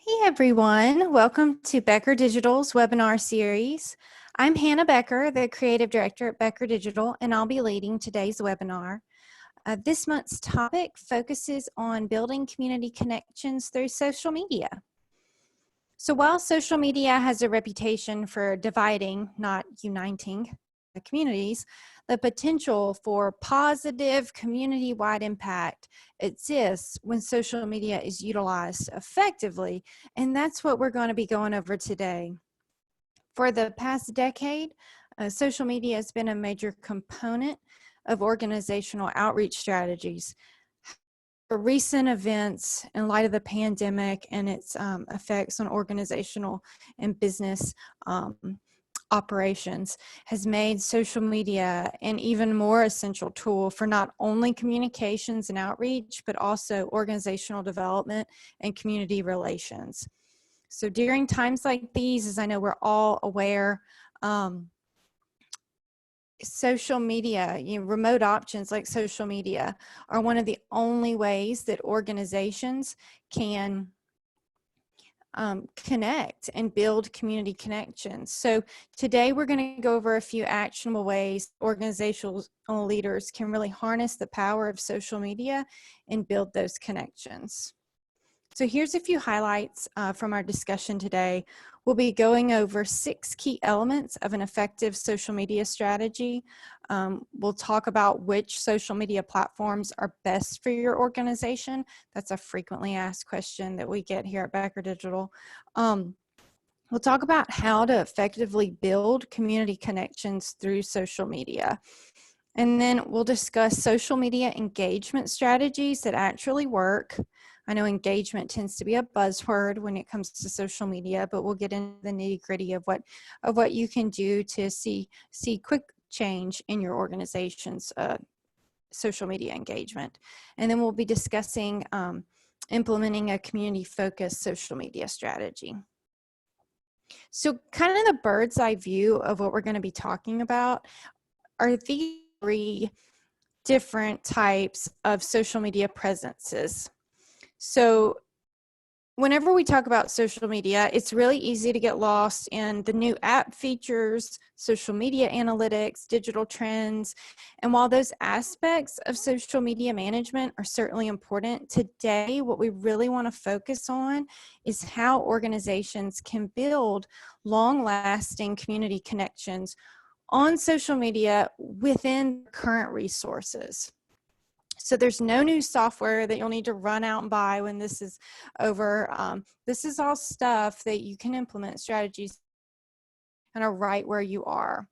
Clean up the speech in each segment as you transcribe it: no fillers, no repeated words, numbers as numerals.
Hey everyone, welcome to Becker Digital's webinar series. I'm Hannah Becker, the Creative Director at Becker Digital, and I'll be leading today's webinar. This month's topic focuses on building community connections through social media. So while social media has a reputation for dividing, not uniting communities, the potential for positive community-wide impact exists when social media is utilized effectively, and that's what we're going to be going over today. For the past decade, social media has been a major component of organizational outreach strategies. Recent events in light of the pandemic and its effects on organizational and business operations has made social media an even more essential tool for not only communications and outreach, but also organizational development and community relations. So during times like these, as I know we're all aware, social media, remote options like social media are one of the only ways that organizations can connect and build community connections. So today we're going to go over a few actionable ways organizational leaders can really harness the power of social media and build those connections. So here's a few highlights from our discussion today. We'll be going over 6 key elements of an effective social media strategy. We'll talk about which social media platforms are best for your organization. That's a frequently asked question that we get here at Becker Digital. We'll talk about how to effectively build community connections through social media. And then we'll discuss social media engagement strategies that actually work. I know engagement tends to be a buzzword when it comes to social media, but we'll get into the nitty-gritty of what you can do to see quick change in your organization's social media engagement. And then we'll be discussing implementing a community-focused social media strategy. So kind of the bird's eye view of what we're going to be talking about are these 3 different types of social media presences. So whenever we talk about social media, it's really easy to get lost in the new app features, social media analytics, digital trends. And while those aspects of social media management are certainly important, today what we really want to focus on is how organizations can build long-lasting community connections on social media within current resources. So there's no new software that you'll need to run out and buy when this is over. This is all stuff that you can implement strategies and are right where you are.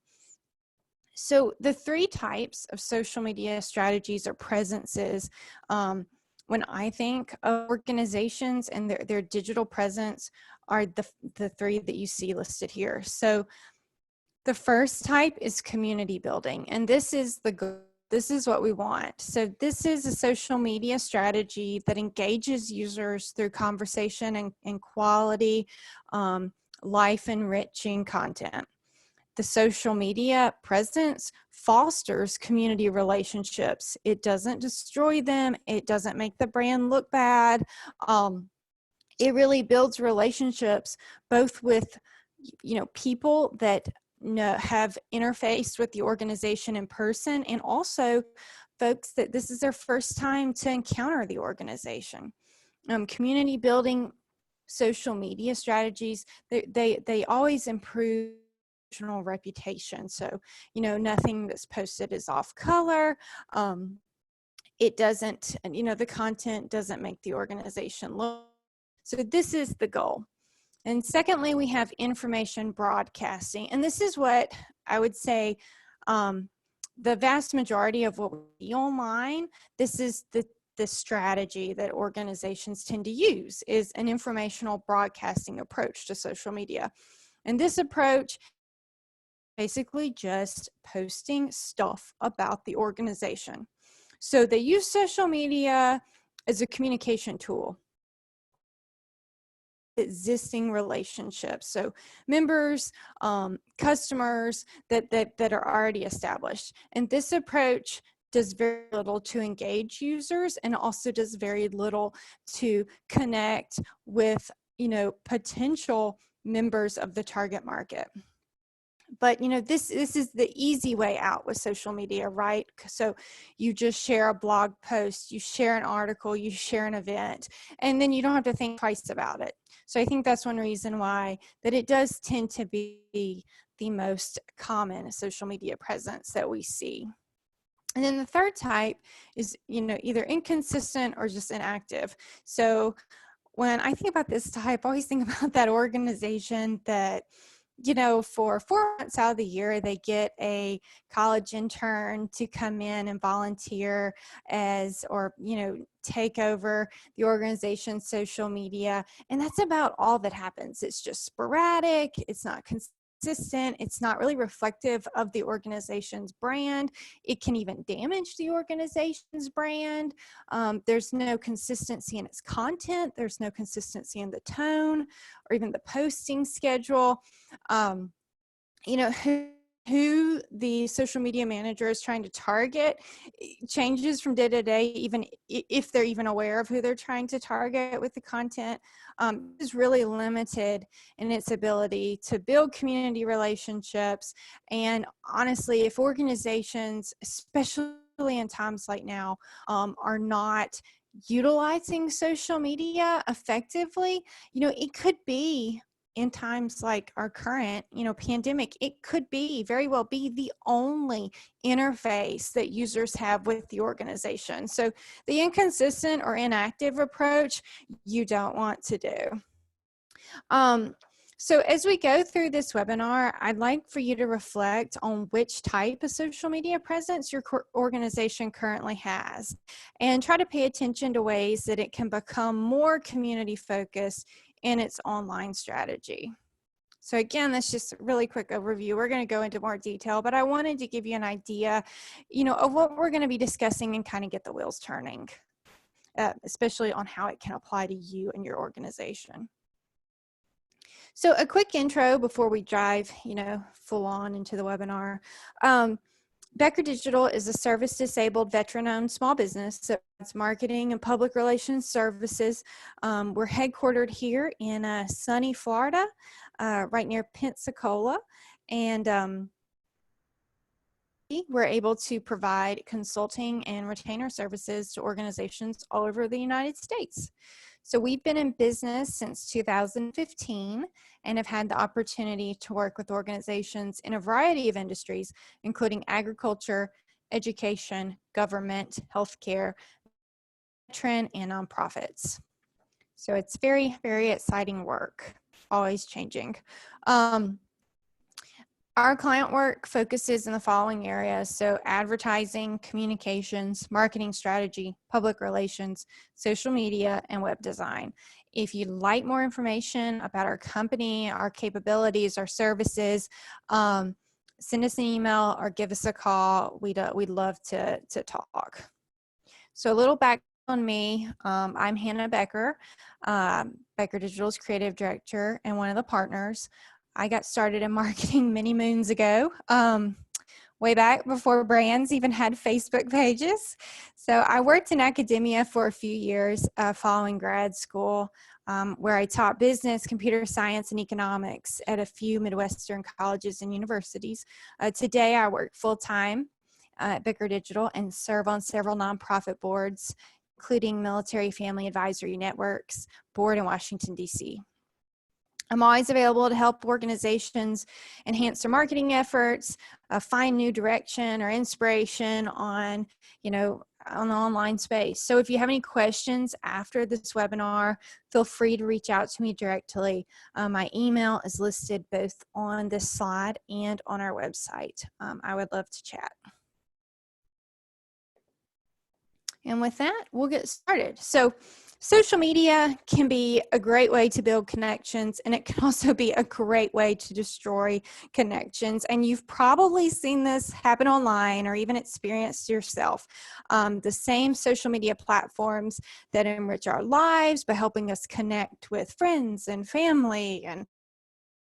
So the 3 types of social media strategies or presences, when I think of organizations and their digital presence, are the 3 that you see listed here. So the first type is community building, and this is what we want. So this is a social media strategy that engages users through conversation and quality, life-enriching content. The social media presence fosters community relationships. It doesn't destroy them. It doesn't make the brand look bad. It really builds relationships both with people that have interfaced with the organization in person, and also folks that this is their first time to encounter the organization. Community building social media strategies, they always improve professional reputation. So, nothing that's posted is off color. It doesn't, the content doesn't make the organization look. So this is the goal. And secondly, we have information broadcasting. And this is what I would say the vast majority of what we see online, this is the strategy that organizations tend to use, is an informational broadcasting approach to social media. And this approach basically just posting stuff about the organization. So they use social media as a communication tool. Existing relationships, so members, customers that are already established. And this approach does very little to engage users and also does very little to connect with potential members of the target market. But this is the easy way out with social media, right? So you just share a blog post, you share an article, you share an event, and then you don't have to think twice about it. So I think that's one reason why that it does tend to be the most common social media presence that we see. And then the third type is either inconsistent or just inactive. So when I think about this type, I always think about that organization that for 4 months out of the year, they get a college intern to come in and volunteer or take over the organization's social media. And that's about all that happens. It's just sporadic. It's not consistent. It's not really reflective of the organization's brand. It can even damage the organization's brand. There's no consistency in its content. There's no consistency in the tone or even the posting schedule. Who the social media manager is trying to target changes from day to day, even if they're even aware of who they're trying to target with the content. Is really limited in its ability to build community relationships. And honestly, if organizations, especially in times like now, are not utilizing social media effectively, it could be in times like our current, pandemic, it could very well be the only interface that users have with the organization. So the inconsistent or inactive approach, you don't want to do. So as we go through this webinar, I'd like for you to reflect on which type of social media presence your organization currently has, and try to pay attention to ways that it can become more community focused in its online strategy. So again, that's just a really quick overview. We're going to go into more detail, but I wanted to give you an idea, of what we're going to be discussing and kind of get the wheels turning, especially on how it can apply to you and your organization. So a quick intro before we dive, full on into the webinar. Becker Digital is a service-disabled, veteran-owned small business. So it's marketing and public relations services. We're headquartered here in sunny Florida, right near Pensacola, and we're able to provide consulting and retainer services to organizations all over the United States. So we've been in business since 2015 and have had the opportunity to work with organizations in a variety of industries, including agriculture, education, government, healthcare, veteran, and nonprofits. So it's very, very exciting work, always changing. Our client work focuses in the following areas: so advertising, communications, marketing strategy, public relations, social media, and web design. If you'd like more information about our company, our capabilities, our services, send us an email or give us a call. We'd love to talk. So a little back on me. I'm Hannah Becker, Becker Digital's creative director and one of the partners. I got started in marketing many moons ago, way back before brands even had Facebook pages. So I worked in academia for a few years following grad school, where I taught business, computer science, and economics at a few Midwestern colleges and universities. Today I work full-time at Becker Digital and serve on several nonprofit boards, including Military Family Advisory Network's board in Washington, D.C. I'm always available to help organizations enhance their marketing efforts, find new direction or inspiration on, on the online space. So if you have any questions after this webinar, feel free to reach out to me directly. My email is listed both on this slide and on our website. I would love to chat. And with that, we'll get started. So social media can be a great way to build connections, and it can also be a great way to destroy connections. And you've probably seen this happen online or even experienced yourself. The same social media platforms that enrich our lives by helping us connect with friends and family and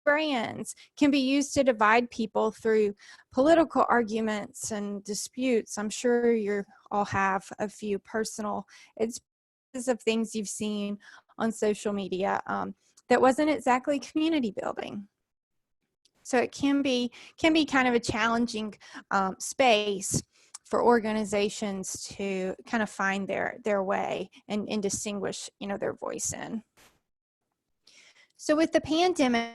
brands can be used to divide people through political arguments and disputes. I'm sure you all have a few personal experiences of things you've seen on social media. that wasn't exactly community building. So it can be kind of a challenging space for organizations to kind of find their way and distinguish, their voice in. So with the pandemic,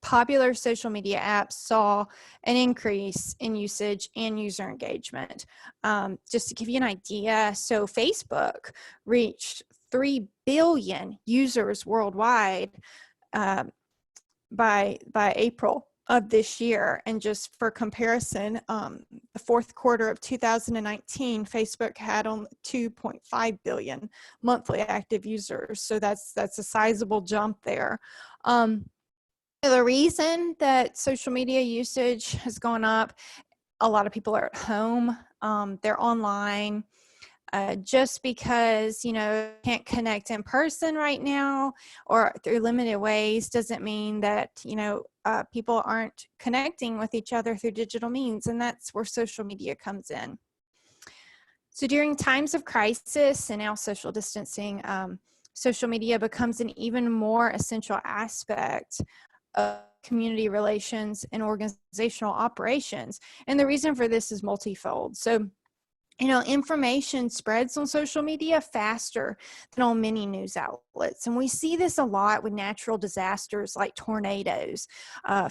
popular social media apps saw an increase in usage and user engagement. Just to give you an idea, so Facebook reached 3 billion users worldwide by April of this year. And just for comparison, the fourth quarter of 2019, Facebook had only 2.5 billion monthly active users. So that's a sizable jump there. The reason that social media usage has gone up, a lot of people are at home, they're online. Just because, can't connect in person right now or through limited ways doesn't mean that, people aren't connecting with each other through digital means, and that's where social media comes in. So during times of crisis and now social distancing, social media becomes an even more essential aspect of community relations and organizational operations. And the reason for this is multifold. So information spreads on social media faster than on many news outlets. And we see this a lot with natural disasters like tornadoes.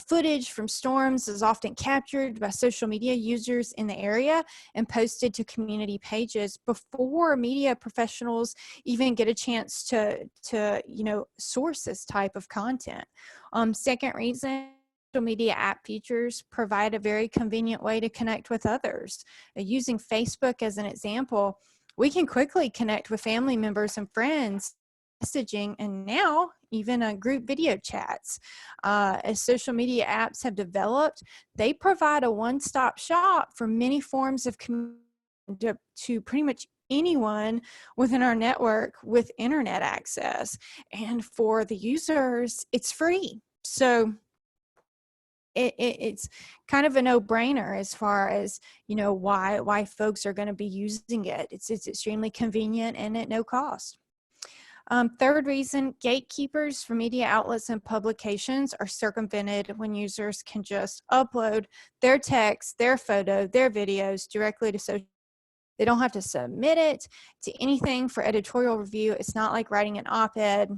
Footage from storms is often captured by social media users in the area and posted to community pages before media professionals even get a chance to source this type of content. Second reason, social media app features provide a very convenient way to connect with others. Using Facebook as an example, we can quickly connect with family members and friends, messaging, and now even group video chats. As social media apps have developed, they provide a one-stop shop for many forms of communication to pretty much anyone within our network with internet access. And for the users, it's free. So it's kind of a no-brainer as far as why folks are going to be using it. It's extremely convenient and at no cost. Third reason, gatekeepers for media outlets and publications are circumvented when users can just upload their text, their photo, their videos directly to social. They don't have to submit it to anything for editorial review. It's not like writing an op-ed.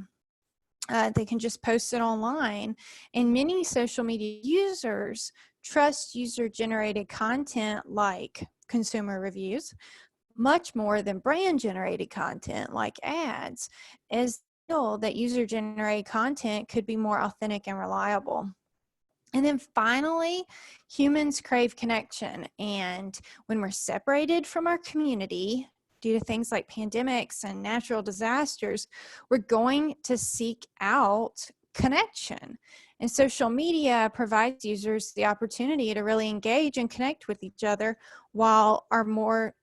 They can just post it online. And many social media users trust user-generated content like consumer reviews much more than brand-generated content like ads, as they feel that user-generated content could be more authentic and reliable. And then finally, humans crave connection. And when we're separated from our community, due to things like pandemics and natural disasters, we're going to seek out connection. And social media provides users the opportunity to really engage and connect with each other, while our more,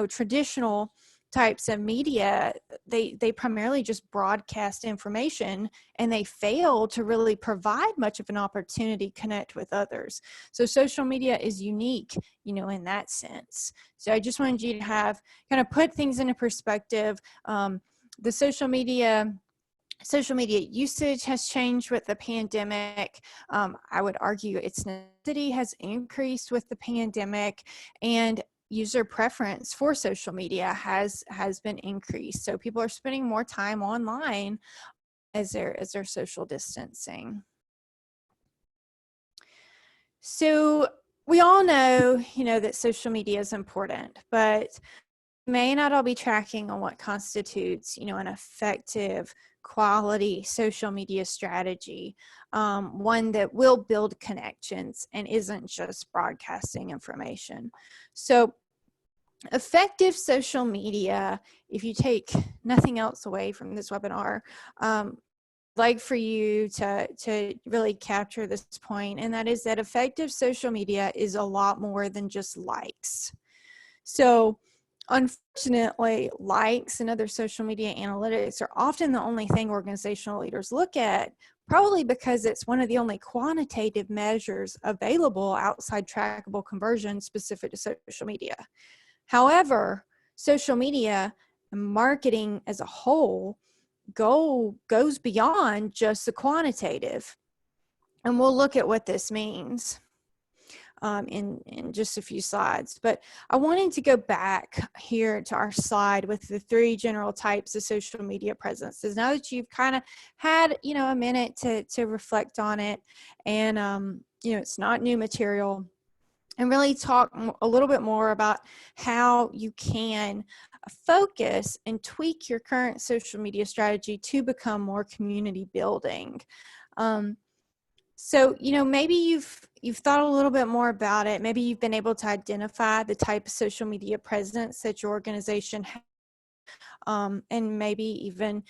traditional types of media, they primarily just broadcast information, and they fail to really provide much of an opportunity to connect with others. So social media is unique, in that sense. So I just wanted you to kind of put things into perspective. The social media usage has changed with the pandemic. I would argue its necessity has increased with the pandemic, and user preference for social media has been increased. So people are spending more time online as they're social distancing. So we all know, that social media is important, but may not all be tracking on what constitutes, an effective quality social media strategy, one that will build connections and isn't just broadcasting information. So effective social media, if you take nothing else away from this webinar, I'd like for you to really capture this point, and that is that effective social media is a lot more than just likes. So unfortunately, likes and other social media analytics are often the only thing organizational leaders look at, probably because it's one of the only quantitative measures available outside trackable conversions specific to social media. However, social media and marketing as a whole goal goes beyond just the quantitative. And we'll look at what this means in just a few slides. But I wanted to go back here to our slide with the 3 general types of social media presences. Now that you've kind of had, a minute to reflect on it, and, it's not new material, and really talk a little bit more about how you can focus and tweak your current social media strategy to become more community building. So, maybe you've thought a little bit more about it. Maybe you've been able to identify the type of social media presence that your organization has, and maybe even,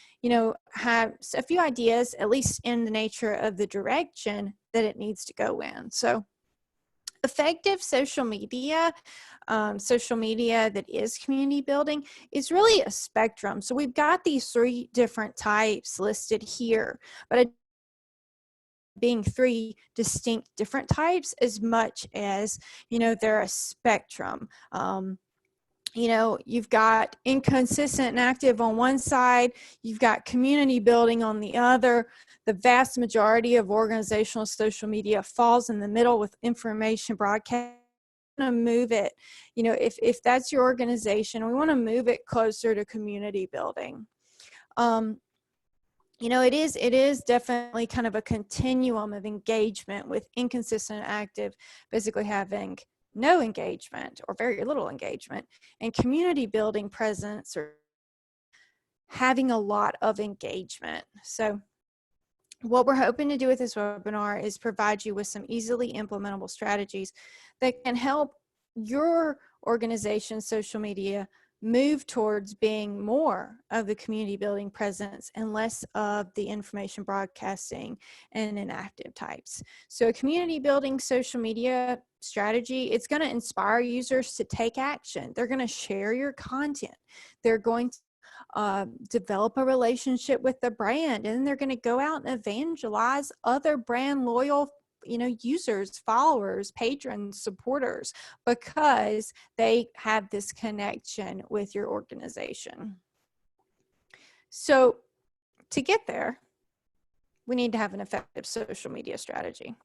have a few ideas, at least in the nature of the direction that it needs to go in. So, effective social media that is community building, is really a spectrum. So we've got these 3 different types listed here, but being 3 distinct different types as much as, they're a spectrum. You've got inconsistent and active on one side, you've got community building on the other. The vast majority of organizational social media falls in the middle with information broadcast. We want to move it, if that's your organization, we want to move it closer to community building. It is definitely kind of a continuum of engagement, with inconsistent and active basically having no engagement or very little engagement, and community building presence or having a lot of engagement. So what we're hoping to do with this webinar is provide you with some easily implementable strategies that can help your organization's social media move towards being more of the community building presence and less of the information broadcasting and inactive types. So a community building social media strategy, it's going to inspire users to take action. They're going to share your content. They're going to develop a relationship with the brand, and then they're going to go out and evangelize other brand loyal users, followers, patrons, supporters, because they have this connection with your organization. So to get there, we need to have an effective social media strategy.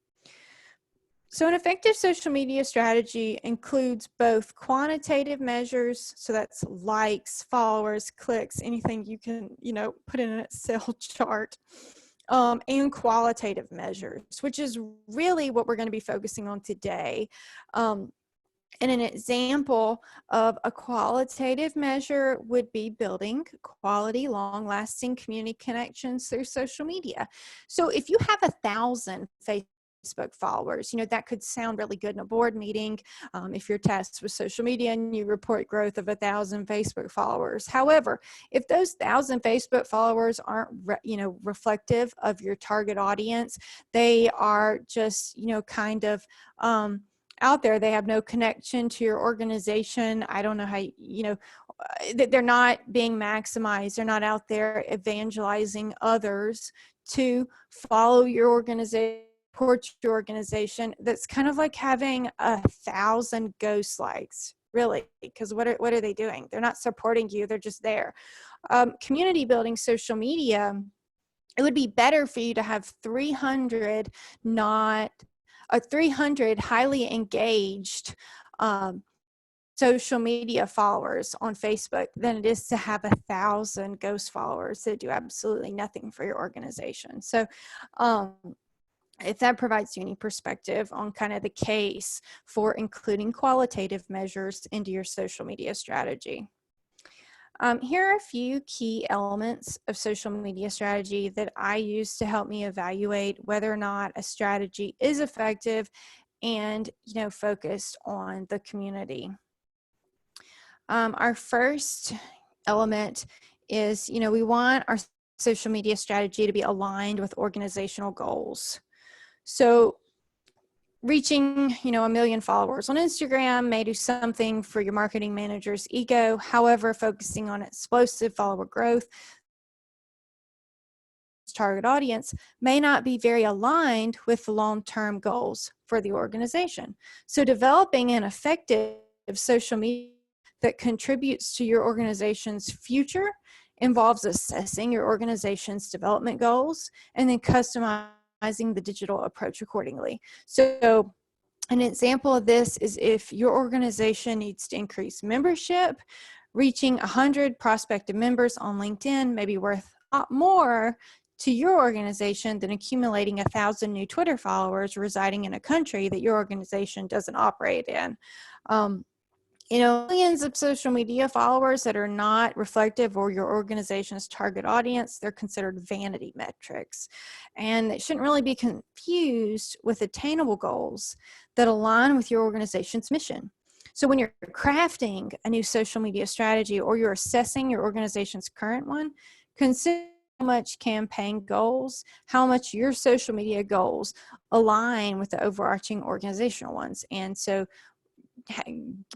So an effective social media strategy includes both quantitative measures, so that's likes, followers, clicks, anything you can, put in an Excel chart, and qualitative measures, which is really what we're going to be focusing on today. And an example of a qualitative measure would be building quality, long-lasting community connections through social media. So if you have 1,000 Facebook followers, that could sound really good in a board meeting if you're tasked with social media and you report growth of 1,000 Facebook followers. However, if those 1,000 Facebook followers aren't reflective of your target audience, they are just kind of out there, they have no connection to your organization. I don't know how they're not being maximized. They're not out there evangelizing others to follow your organization, support your organization. That's kind of like having 1,000 ghost likes, really, because what are they doing? They're not supporting you. They're just there. Community building social media, it would be better for you to have 300 highly engaged social media followers on Facebook than it is to have 1,000 ghost followers that do absolutely nothing for your organization. So if that provides you any perspective on kind of the case for including qualitative measures into your social media strategy. Here are a few key elements of social media strategy that I use to help me evaluate whether or not a strategy is effective and, focused on the community. Our first element is, we want our social media strategy to be aligned with organizational goals. So reaching, 1 million followers on Instagram may do something for your marketing manager's ego. However, focusing on explosive follower growth, target audience may not be very aligned with the long-term goals for the organization. So developing an effective social media that contributes to your organization's future involves assessing your organization's development goals and then customizing the digital approach accordingly. So an example of this is if your organization needs to increase membership, reaching 100 prospective members on LinkedIn may be worth a lot more to your organization than accumulating 1,000 new Twitter followers residing in a country that your organization doesn't operate in. Millions of social media followers that are not reflective of your organization's target audience, they're considered vanity metrics. And it shouldn't really be confused with attainable goals that align with your organization's mission. So when you're crafting a new social media strategy or you're assessing your organization's current one, consider how much campaign goals, how much your social media goals align with the overarching organizational ones. And so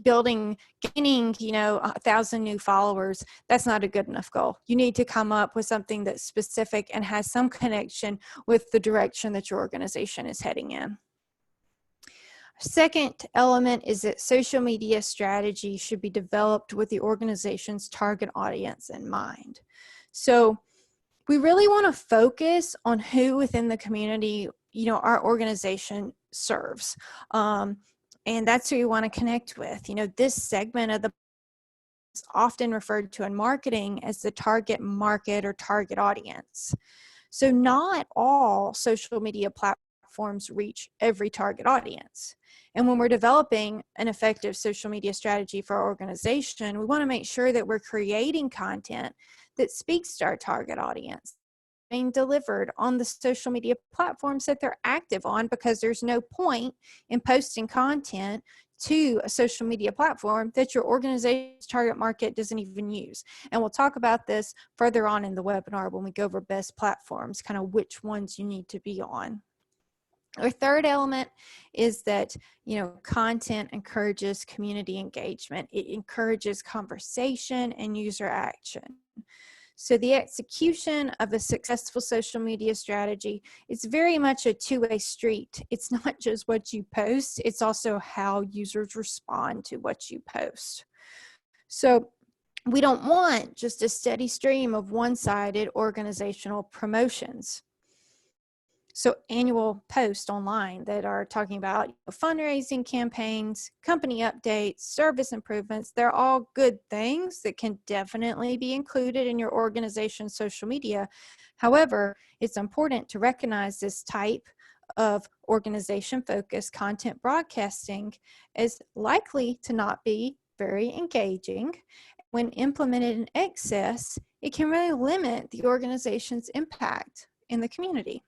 gaining 1,000 new followers, that's not a good enough goal. You need to come up with something that's specific and has some connection with the direction that your organization is heading in. Second element is that social media strategy should be developed with the organization's target audience in mind. So we really want to focus on who within the community, our organization serves. And that's who you want to connect with. This segment of the is often referred to in marketing as the target market or target audience. So not all social media platforms reach every target audience. And when we're developing an effective social media strategy for our organization, we want to make sure that we're creating content that speaks to our target audience, being delivered on the social media platforms that they're active on, because there's no point in posting content to a social media platform that your organization's target market doesn't even use. And we'll talk about this further on in the webinar when we go over best platforms, kind of which ones you need to be on. Our third element is that, content encourages community engagement. It encourages conversation and user action. So the execution of a successful social media strategy is very much a two-way street. It's not just what you post, it's also how users respond to what you post. So we don't want just a steady stream of one-sided organizational promotions. So annual posts online that are talking about fundraising campaigns, company updates, service improvements, they're all good things that can definitely be included in your organization's social media. However, it's important to recognize this type of organization-focused content broadcasting is likely to not be very engaging. When implemented in excess, it can really limit the organization's impact in the community.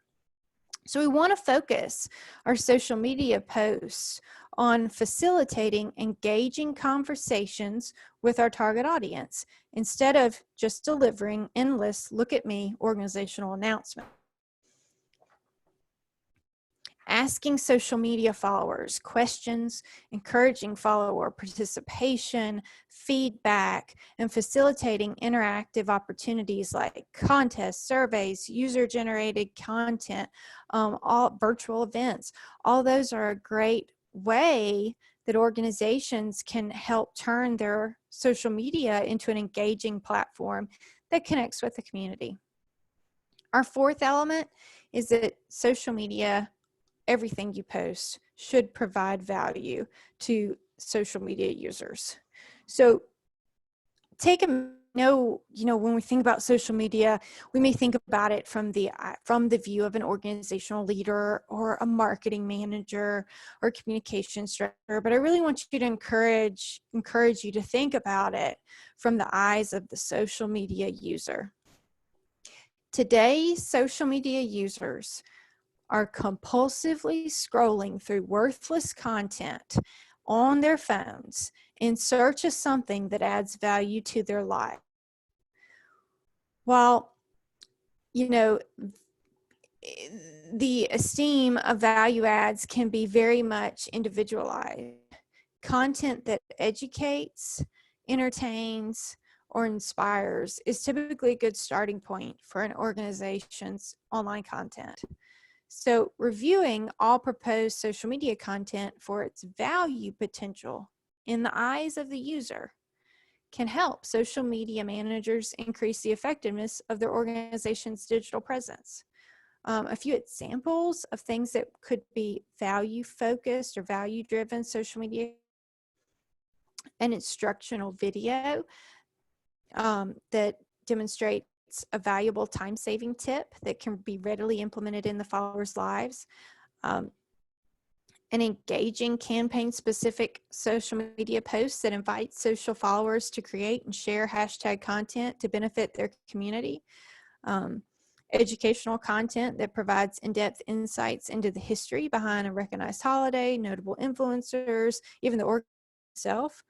So we want to focus our social media posts on facilitating engaging conversations with our target audience instead of just delivering endless look at me organizational announcements. Asking social media followers questions, encouraging follower participation, feedback, and facilitating interactive opportunities like contests, surveys, user-generated content, all virtual events. All those are a great way that organizations can help turn their social media into an engaging platform that connects with the community. Our fourth element is that social media, everything you post, should provide value to social media users. So when we think about social media, we may think about it from the view of an organizational leader or a marketing manager or communications director, but I really want you to encourage you to think about it from the eyes of the social media user. Today's social media users are compulsively scrolling through worthless content on their phones in search of something that adds value to their life. While, the esteem of value adds can be very much individualized. Content that educates, entertains, or inspires is typically a good starting point for an organization's online content. So reviewing all proposed social media content for its value potential in the eyes of the user can help social media managers increase the effectiveness of their organization's digital presence. A few examples of things that could be value-focused or value-driven social media: an instructional video that demonstrates a valuable time-saving tip that can be readily implemented in the followers' lives. An engaging campaign-specific social media post that invites social followers to create and share hashtag content to benefit their community. Educational content that provides in-depth insights into the history behind a recognized holiday, notable influencers, even the org itself.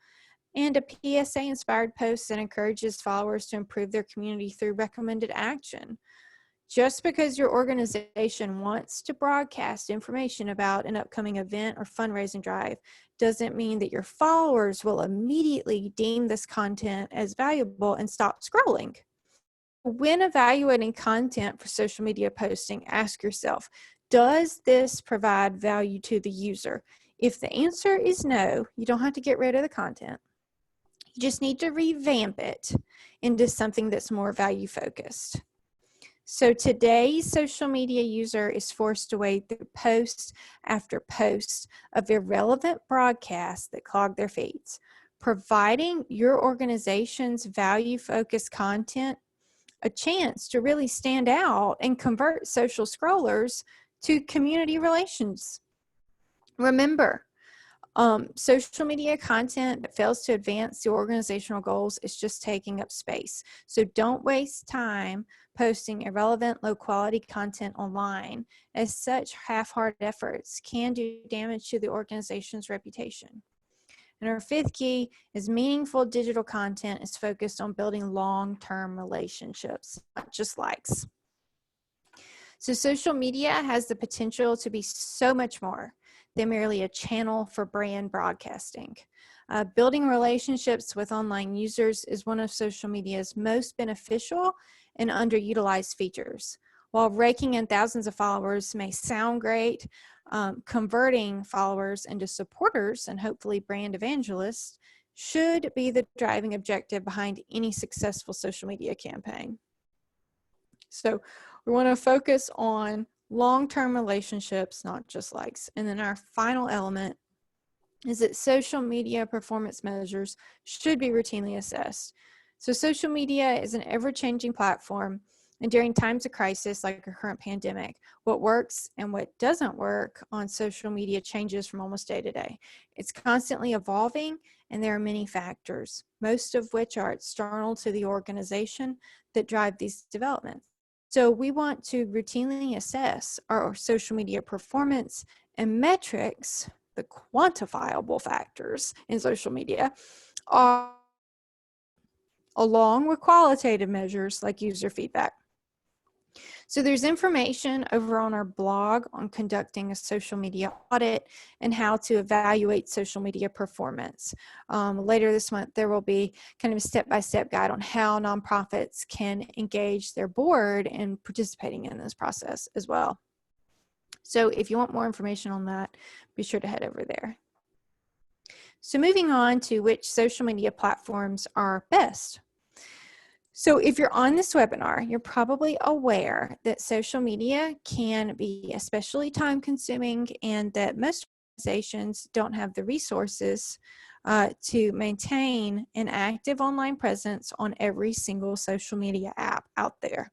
And a PSA-inspired post that encourages followers to improve their community through recommended action. Just because your organization wants to broadcast information about an upcoming event or fundraising drive doesn't mean that your followers will immediately deem this content as valuable and stop scrolling. When evaluating content for social media posting, ask yourself, does this provide value to the user? If the answer is no, you don't have to get rid of the content. You just need to revamp it into something that's more value focused. So today's social media user is forced to wade through post after post of irrelevant broadcasts that clog their feeds. Providing your organization's value-focused content a chance to really stand out and convert social scrollers to community relations. Remember, social media content that fails to advance the organizational goals is just taking up space. So don't waste time posting irrelevant, low-quality content online, as such half-hearted efforts can do damage to the organization's reputation. And our fifth key is meaningful digital content is focused on building long-term relationships, not just likes. So social media has the potential to be so much more than merely a channel for brand broadcasting. Building relationships with online users is one of social media's most beneficial and underutilized features. While raking in thousands of followers may sound great, converting followers into supporters and hopefully brand evangelists should be the driving objective behind any successful social media campaign. So we want to focus on long-term relationships, not just likes. And then our final element is that social media performance measures should be routinely assessed. So social media is an ever-changing platform, and during times of crisis like our current pandemic, what works and what doesn't work on social media changes from almost day to day. It's constantly evolving, and there are many factors, most of which are external to the organization that drive these developments. So we want to routinely assess our social media performance, and metrics, the quantifiable factors in social media, are along with qualitative measures like user feedback. So there's information over on our blog on conducting a social media audit and how to evaluate social media performance. Later this month, there will be kind of a step-by-step guide on how nonprofits can engage their board in participating in this process as well. So if you want more information on that, be sure to head over there. So moving on to which social media platforms are best. So if you're on this webinar, you're probably aware that social media can be especially time consuming and that most organizations don't have the resources to maintain an active online presence on every single social media app out there.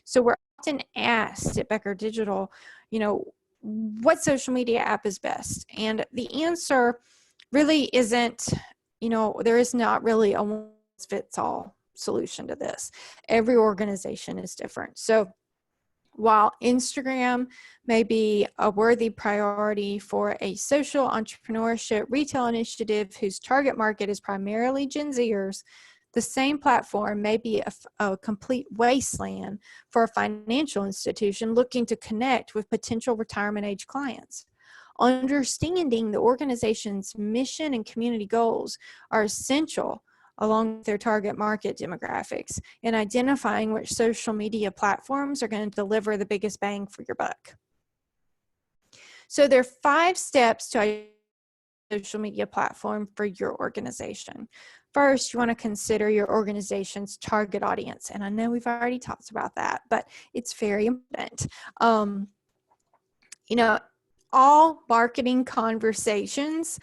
So we're often asked at Becker Digital, you know, what social media app is best? And the answer really isn't, you know, there is not really a one-size-fits-all solution to this. Every organization is different. So while Instagram may be a worthy priority for a social entrepreneurship retail initiative whose target market is primarily Gen Zers, the same platform may be a complete wasteland for a financial institution looking to connect with potential retirement age clients. Understanding the organization's mission and community goals are essential along with their target market demographics in identifying which social media platforms are going to deliver the biggest bang for your buck. So there are 5 steps to a social media platform for your organization. First, you want to consider your organization's target audience. And I know we've already talked about that, but it's very important. You know, all marketing conversations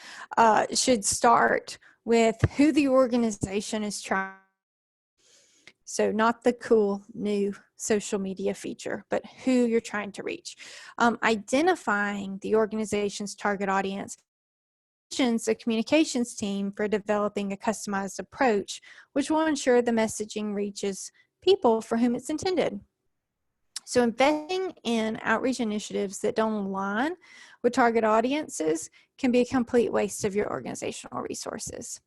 should start with who the organization is trying. So not the cool new social media feature, but who you're trying to reach. Identifying the organization's target audience positions the communications team for developing a customized approach, which will ensure the messaging reaches people for whom it's intended. So investing in outreach initiatives that don't align with target audiences can be a complete waste of your organizational resources.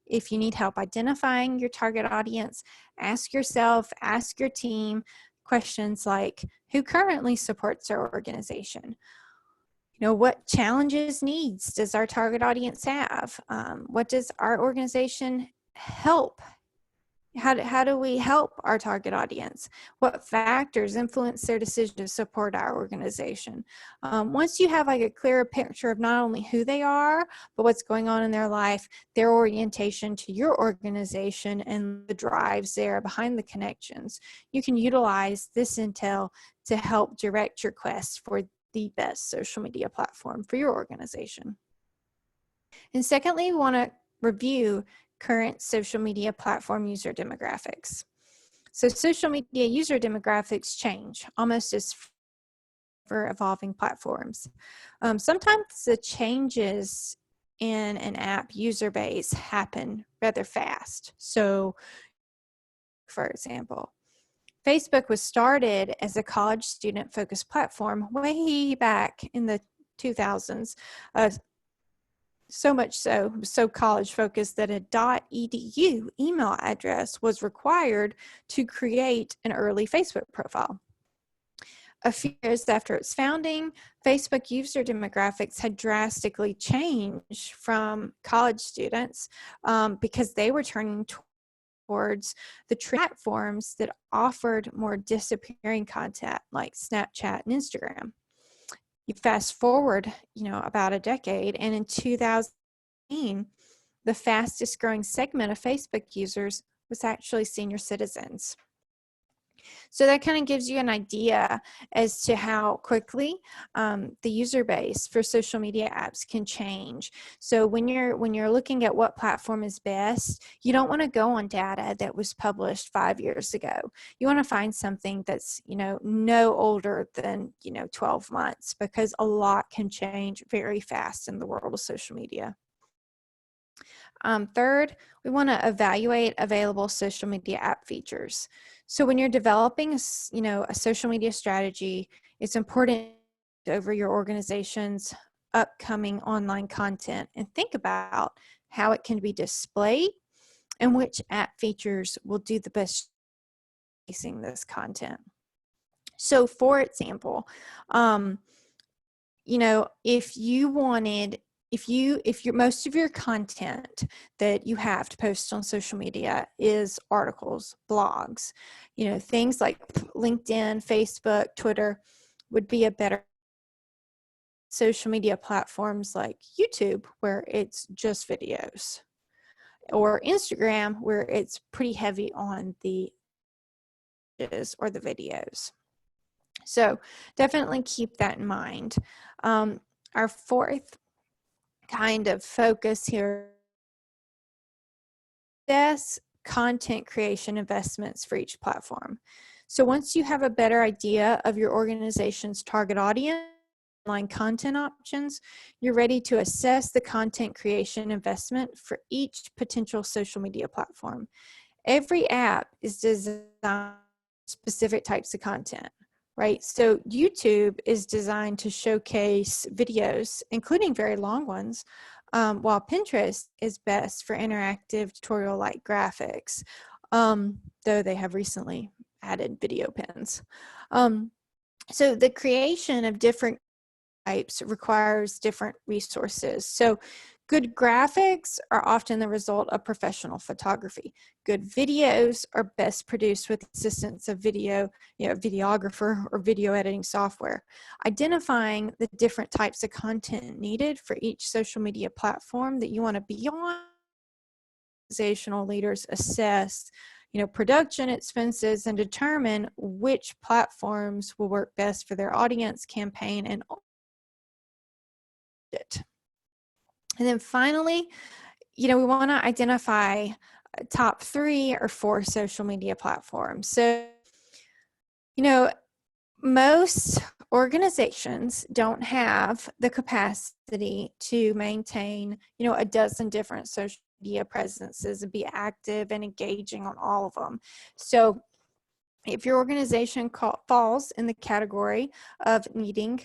If you need help identifying your target audience, ask yourself, ask your team questions like, who currently supports our organization? You know, what challenges, needs does our target audience have? What does our organization help? How do we help our target audience? What factors influence their decision to support our organization? Once you have like a clearer picture of not only who they are, but what's going on in their life, their orientation to your organization, and the drives there behind the connections, you can utilize this intel to help direct your quest for the best social media platform for your organization. And secondly, we want to review current social media platform user demographics. So social media user demographics change almost as for evolving platforms. Sometimes the changes in an app user base happen rather fast. So for example, Facebook was started as a college student focused platform way back in the 2000s. So much so college focused that a .edu email address was required to create an early Facebook profile. A few years after its founding, Facebook user demographics had drastically changed from college students because they were turning towards the platforms that offered more disappearing content like Snapchat and Instagram. You fast forward, about a decade, and in 2018, the fastest growing segment of Facebook users was actually senior citizens. So that kind of gives you an idea as to how quickly the user base for social media apps can change. So when you're looking at what platform is best, you don't want to go on data that was published 5 years ago. You want to find something that's no older than 12 months, because a lot can change very fast in the world of social media. Third, we want to evaluate available social media app features. So when you're developing a social media strategy, it's important to over your organization's upcoming online content and think about how it can be displayed and which app features will do the best facing this content. So for example, if you wanted, if your most of your content that you have to post on social media is articles, blogs, things like LinkedIn, Facebook, Twitter would be a better social media platforms like YouTube, where it's just videos, or Instagram, where it's pretty heavy on the images or the videos. So definitely keep that in mind. Our fourth kind of focus here, best content creation investments for each platform. So once you have a better idea of your organization's target audience, online content options, you're ready to assess the content creation investment for each potential social media platform. Every app is designed for specific types of content, right? So YouTube is designed to showcase videos, including very long ones, while Pinterest is best for interactive tutorial-like graphics, though they have recently added video pins. So the creation of different types requires different resources. So good graphics are often the result of professional photography. Good videos are best produced with the assistance of videographer or video editing software. Identifying the different types of content needed for each social media platform that you want to be on organizational leaders assess, production expenses and determine which platforms will work best for their audience, campaign, and audit. And then finally, we want to identify top 3 or 4 social media platforms. So, most organizations don't have the capacity to maintain, a dozen different social media presences and be active and engaging on all of them. So if your organization falls in the category of needing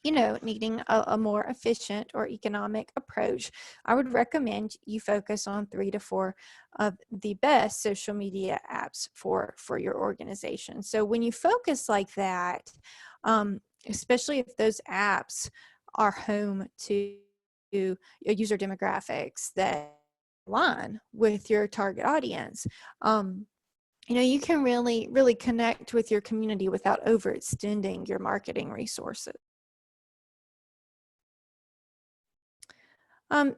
needing a more efficient or economic approach, I would recommend you focus on 3 to 4 of the best social media apps for your organization. So when you focus like that, especially if those apps are home to user demographics that align with your target audience, you can really connect with your community without overextending your marketing resources.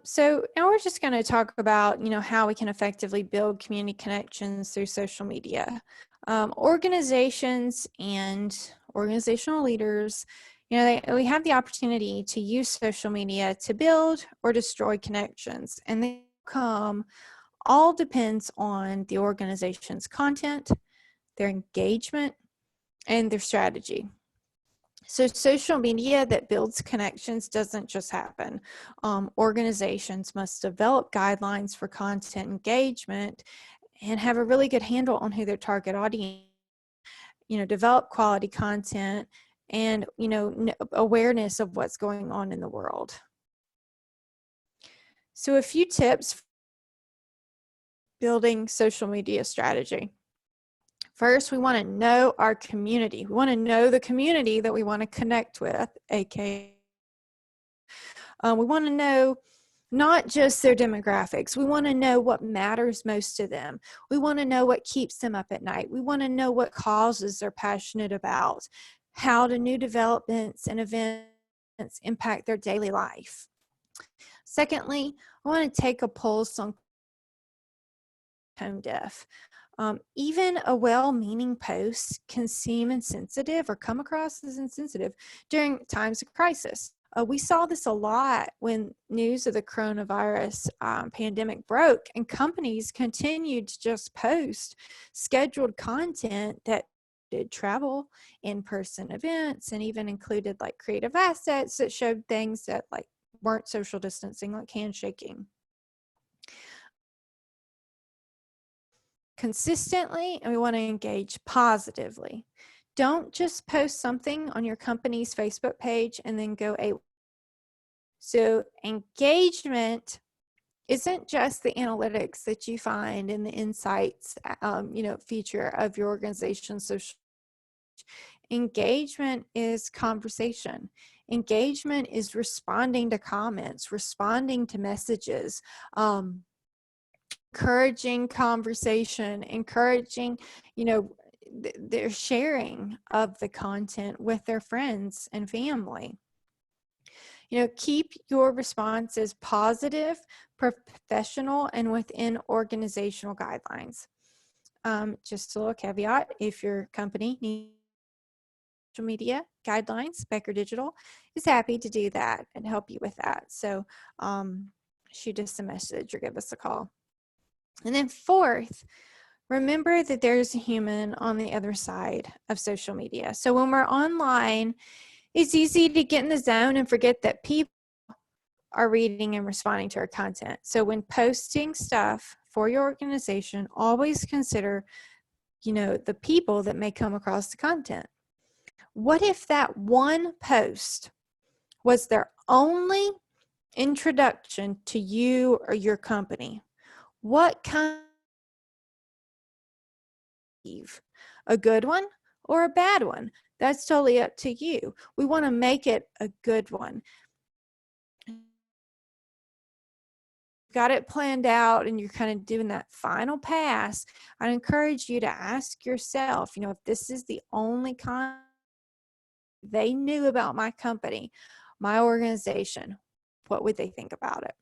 So now we're just going to talk about, how we can effectively build community connections through social media. Organizations and organizational leaders, we have the opportunity to use social media to build or destroy connections, and the outcome all depends on the organization's content, their engagement, and their strategy. So social media that builds connections doesn't just happen. Organizations must develop guidelines for content engagement and have a really good handle on who their target audience, develop quality content and, awareness of what's going on in the world. So a few tips for building social media strategy. First, we want to know our community. We want to know the community that we want to connect with, aka we want to know not just their demographics. We want to know what matters most to them. We want to know what keeps them up at night. We want to know what causes they're passionate about. How do new developments and events impact their daily life? Secondly, I want to take a pulse on tone deaf. Even a well-meaning post can seem insensitive or come across as insensitive during times of crisis. We saw this a lot when news of the coronavirus pandemic broke, and companies continued to just post scheduled content that did travel, in-person events, and even included like creative assets that showed things that like weren't social distancing, like handshaking. Consistently, and we want to engage positively. Don't just post something on your company's Facebook page and then go a. So engagement isn't just the analytics that you find in the insights, feature of your organization's social. Engagement is conversation. Engagement is responding to comments, responding to messages, encouraging conversation, encouraging, their sharing of the content with their friends and family. Keep your responses positive, professional, and within organizational guidelines. Just a little caveat, if your company needs social media guidelines, Becker Digital is happy to do that and help you with that. So shoot us a message or give us a call. And then fourth, remember that there's a human on the other side of social media. So when we're online, it's easy to get in the zone and forget that people are reading and responding to our content. So when posting stuff for your organization, always consider, the people that may come across the content. What if that one post was their only introduction to you or your company? What kind of a good one or a bad one? That's totally up to you. We want to make it a good one. Got it planned out and you're kind of doing that final pass, I'd encourage you to ask yourself, if this is the only content they knew about my company, my organization, what would they think about it?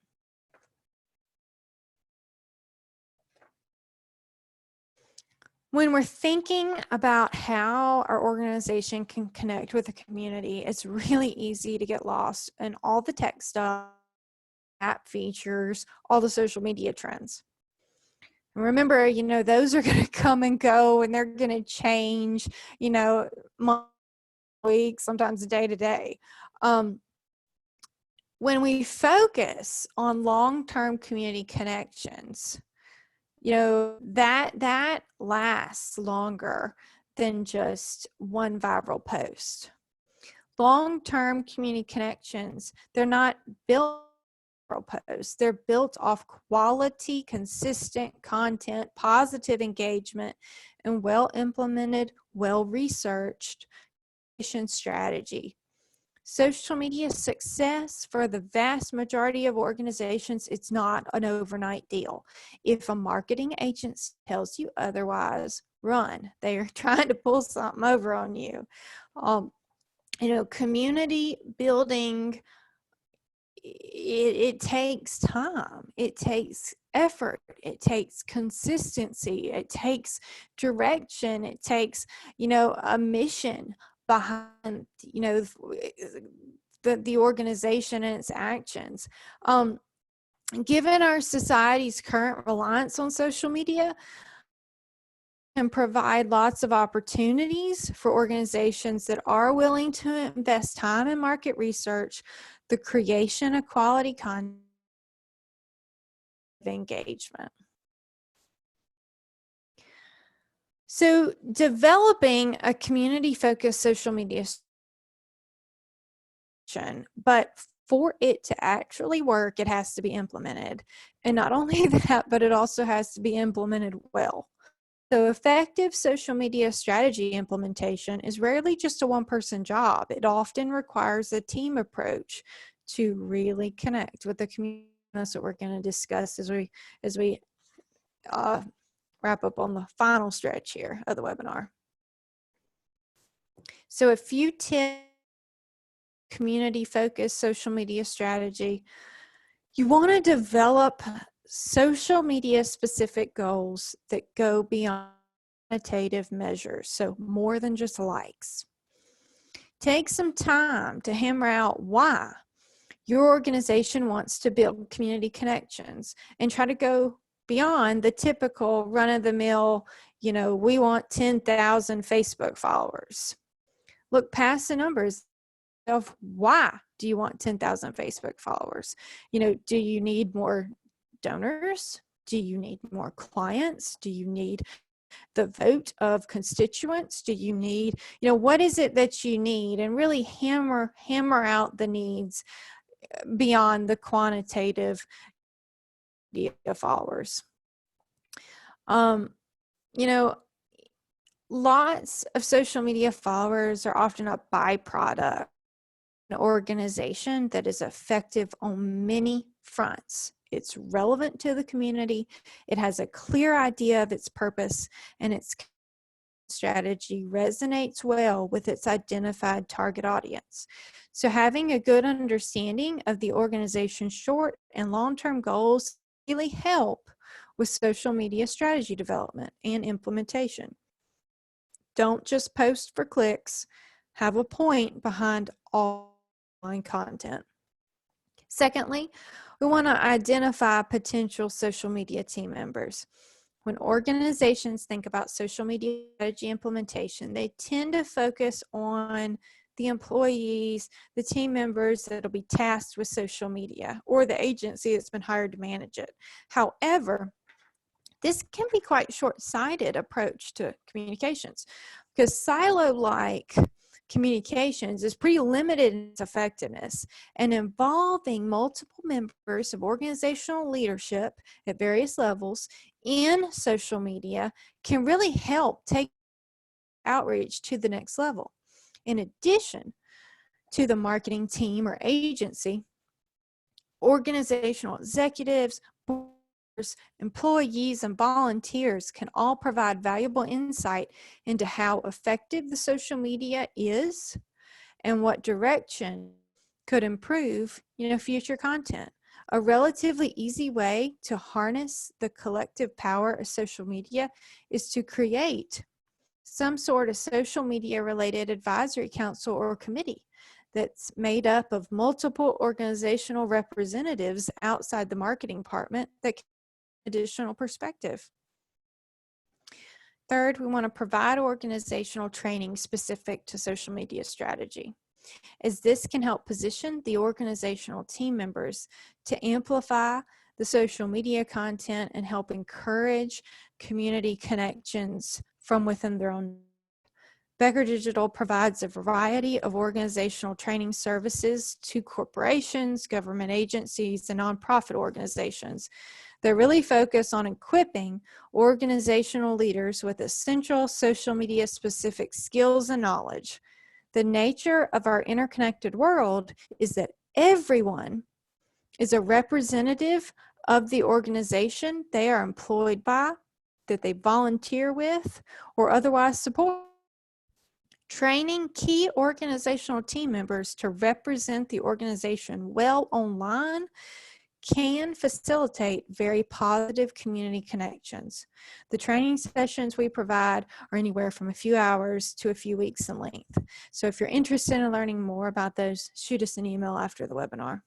When we're thinking about how our organization can connect with the community, it's really easy to get lost in all the tech stuff, app features, all the social media trends. And remember, those are going to come and go, and they're going to change, month, week, sometimes day to day. When we focus on long-term community connections, that lasts longer than just one viral post. Long-term community connections, they're not built on viral posts. They're built off quality, consistent content, positive engagement, and well-implemented, well-researched strategy. Social media success for the vast majority of organizations, it's not an overnight deal. If a marketing agency tells you otherwise, run. They are trying to pull something over on you. Community building, it takes time. It takes effort. It takes consistency. It takes direction. It takes, a mission behind, the organization and its actions. Given our society's current reliance on social media, and provide lots of opportunities for organizations that are willing to invest time in market research, the creation of quality content, engagement. So developing a community-focused social media strategy, but for it to actually work, it has to be implemented. And not only that, but it also has to be implemented well. So effective social media strategy implementation is rarely just a one-person job. It often requires a team approach to really connect with the community. That's what we're going to discuss as we wrap up on the final stretch here of the webinar. So a few tips: community-focused social media strategy. You want to develop social media specific goals that go beyond quantitative measures, so more than just likes. Take some time to hammer out why your organization wants to build community connections, and try to go beyond the typical run-of-the-mill, we want 10,000 Facebook followers. Look past the numbers of why do you want 10,000 Facebook followers? Do you need more donors? Do you need more clients? Do you need the vote of constituents? Do you need, what is it that you need? And really hammer out the needs beyond the quantitative followers. Lots of social media followers are often a byproduct. An organization that is effective on many fronts. It's relevant to the community. It has a clear idea of its purpose, and its strategy resonates well with its identified target audience. So having a good understanding of the organization's short and long-term goals really help with social media strategy development and implementation. Don't just post for clicks. Have a point behind all online content. Secondly, we want to identify potential social media team members. When organizations think about social media strategy implementation, they tend to focus on the employees, the team members that'll be tasked with social media, or the agency that's been hired to manage it. However, this can be quite short-sighted approach to communications, because silo-like communications is pretty limited in its effectiveness, and involving multiple members of organizational leadership at various levels in social media can really help take outreach to the next level. In addition to the marketing team or agency, organizational executives, boards, employees, and volunteers can all provide valuable insight into how effective the social media is and what direction could improve, future content. A relatively easy way to harness the collective power of social media is to create some sort of social media related advisory council or committee that's made up of multiple organizational representatives outside the marketing department that can give additional perspective. Third, we want to provide organizational training specific to social media strategy, as this can help position the organizational team members to amplify the social media content and help encourage community connections from within their own. Becker Digital provides a variety of organizational training services to corporations, government agencies, and nonprofit organizations. They really focus on equipping organizational leaders with essential social media specific skills and knowledge. The nature of our interconnected world is that everyone is a representative of the organization they are employed by, that they volunteer with, or otherwise support. Training key organizational team members to represent the organization well online can facilitate very positive community connections. The training sessions we provide are anywhere from a few hours to a few weeks in length. So if you're interested in learning more about those, shoot us an email after the webinar.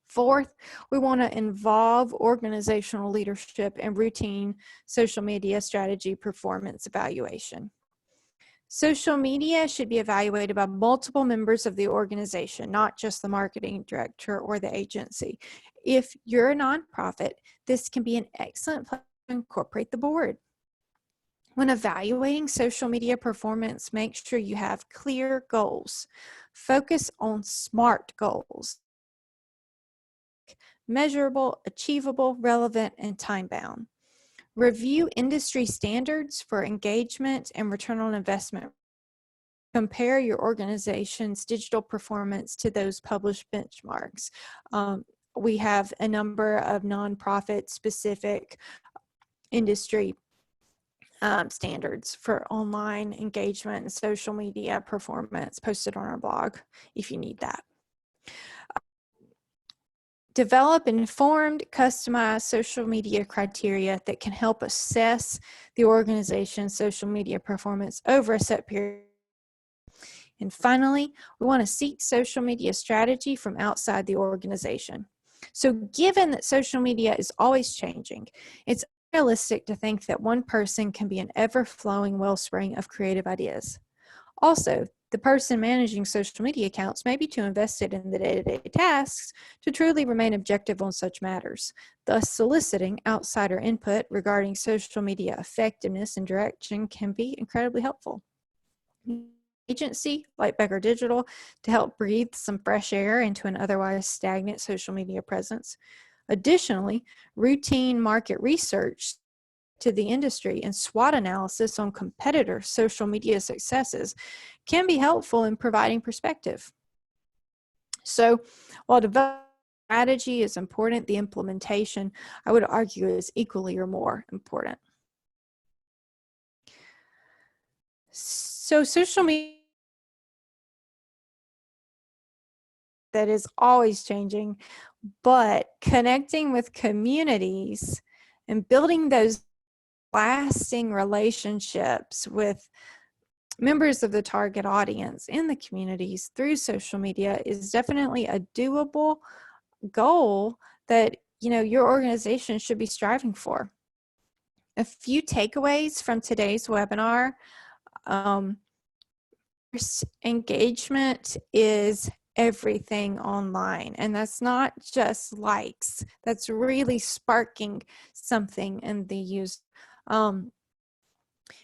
Fourth, we want to involve organizational leadership and routine social media strategy performance evaluation. Social media should be evaluated by multiple members of the organization, not just the marketing director or the agency. If you're a nonprofit, this can be an excellent place to incorporate the board. When evaluating social media performance, make sure you have clear goals. Focus on SMART goals: measurable, achievable, relevant, and time-bound. Review industry standards for engagement and return on investment. Compare your organization's digital performance to those published benchmarks. We have a number of nonprofit specific industry standards for online engagement and social media performance posted on our blog if you need that. Develop informed, customized social media criteria that can help assess the organization's social media performance over a set period. And finally, we want to seek social media strategy from outside the organization. So given that social media is always changing, it's unrealistic to think that one person can be an ever-flowing wellspring of creative ideas. Also, the person managing social media accounts may be too invested in the day-to-day tasks to truly remain objective on such matters, thus soliciting outsider input regarding social media effectiveness and direction can be incredibly helpful. Agency like Becker Digital to help breathe some fresh air into an otherwise stagnant social media presence. Additionally, routine market research to the industry and SWOT analysis on competitor social media successes can be helpful in providing perspective. So while developing strategy is important, the implementation, I would argue, is equally or more important. So social media that is always changing, but connecting with communities and building those lasting relationships with members of the target audience in the communities through social media is definitely a doable goal that your organization should be striving for. A few takeaways from today's webinar. Engagement is everything online, and that's not just likes. That's really sparking something in the user.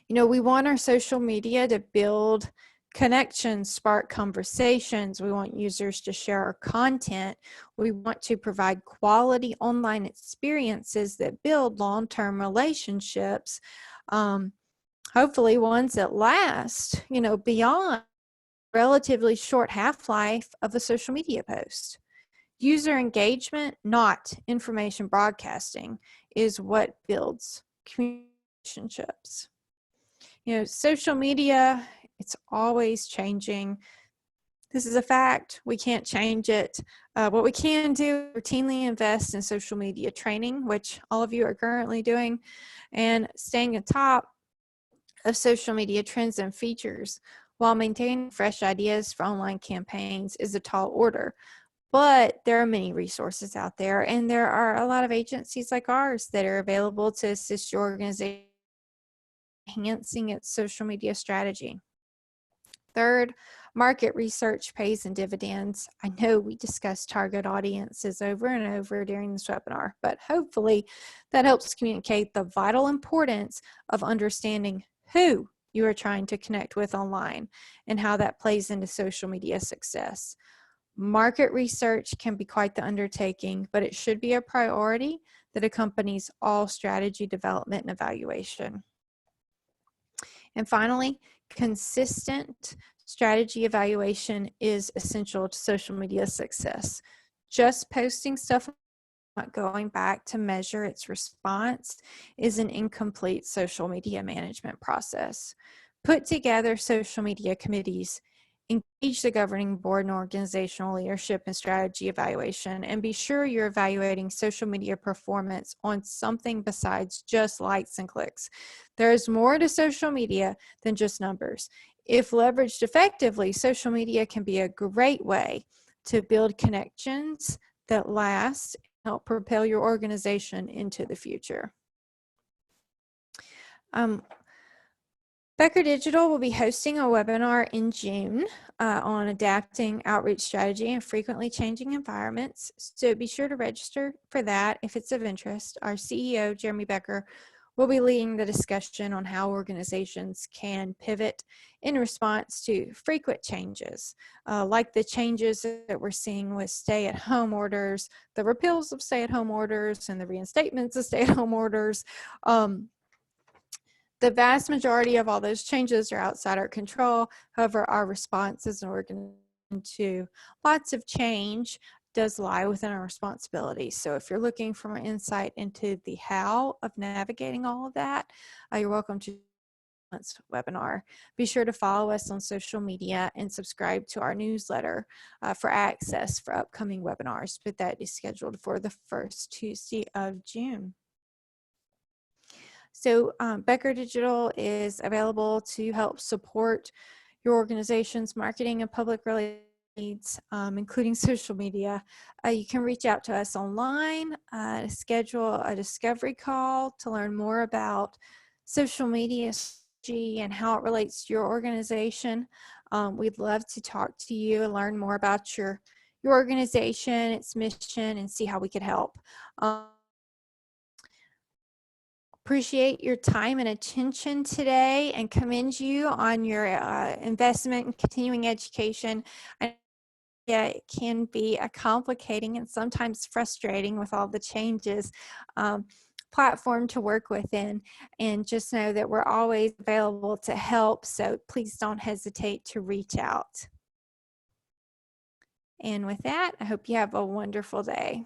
We want our social media to build connections, spark conversations. We want users to share our content. We want to provide quality online experiences that build long-term relationships, hopefully ones that last, beyond relatively short half-life of a social media post. User engagement, not information broadcasting, is what builds relationships. Social media, it's always changing. This is a fact. We can't change it. What we can do, routinely invest in social media training, which all of you are currently doing, and staying atop of social media trends and features while maintaining fresh ideas for online campaigns is a tall order. But there are many resources out there, and there are a lot of agencies like ours that are available to assist your organization enhancing its social media strategy. Third, market research pays in dividends. I know we discussed target audiences over and over during this webinar, but hopefully that helps communicate the vital importance of understanding who you are trying to connect with online and how that plays into social media success. Market research can be quite the undertaking, but it should be a priority that accompanies all strategy development and evaluation. And finally, consistent strategy evaluation is essential to social media success. Just posting stuff, not going back to measure its response, is an incomplete social media management process. Put together social media committees, engage the governing board and organizational leadership and strategy evaluation, and be sure you're evaluating social media performance on something besides just likes and clicks. There is more to social media than just numbers. If leveraged effectively, social media can be a great way to build connections that last and help propel your organization into the future. Becker Digital will be hosting a webinar in June on adapting outreach strategy in frequently changing environments. So be sure to register for that if it's of interest. Our CEO, Jeremy Becker, will be leading the discussion on how organizations can pivot in response to frequent changes, like the changes that we're seeing with stay-at-home orders, the repeals of stay-at-home orders, and the reinstatements of stay-at-home orders. The vast majority of all those changes are outside our control. However, our response as an organization to lots of change does lie within our responsibility. So if you're looking for an insight into the how of navigating all of that, you're welcome to this webinar. Be sure to follow us on social media and subscribe to our newsletter for access for upcoming webinars, but that is scheduled for the first Tuesday of June. So Becker Digital is available to help support your organization's marketing and public relations needs, including social media. You can reach out to us online, schedule a discovery call to learn more about social media strategy and how it relates to your organization. We'd love to talk to you and learn more about your organization, its mission, and see how we could help. Appreciate your time and attention today and commend you on your investment in continuing education. It can be a complicating and sometimes frustrating with all the changes platform to work within, and just know that we're always available to help, so please don't hesitate to reach out. And with that, I hope you have a wonderful day.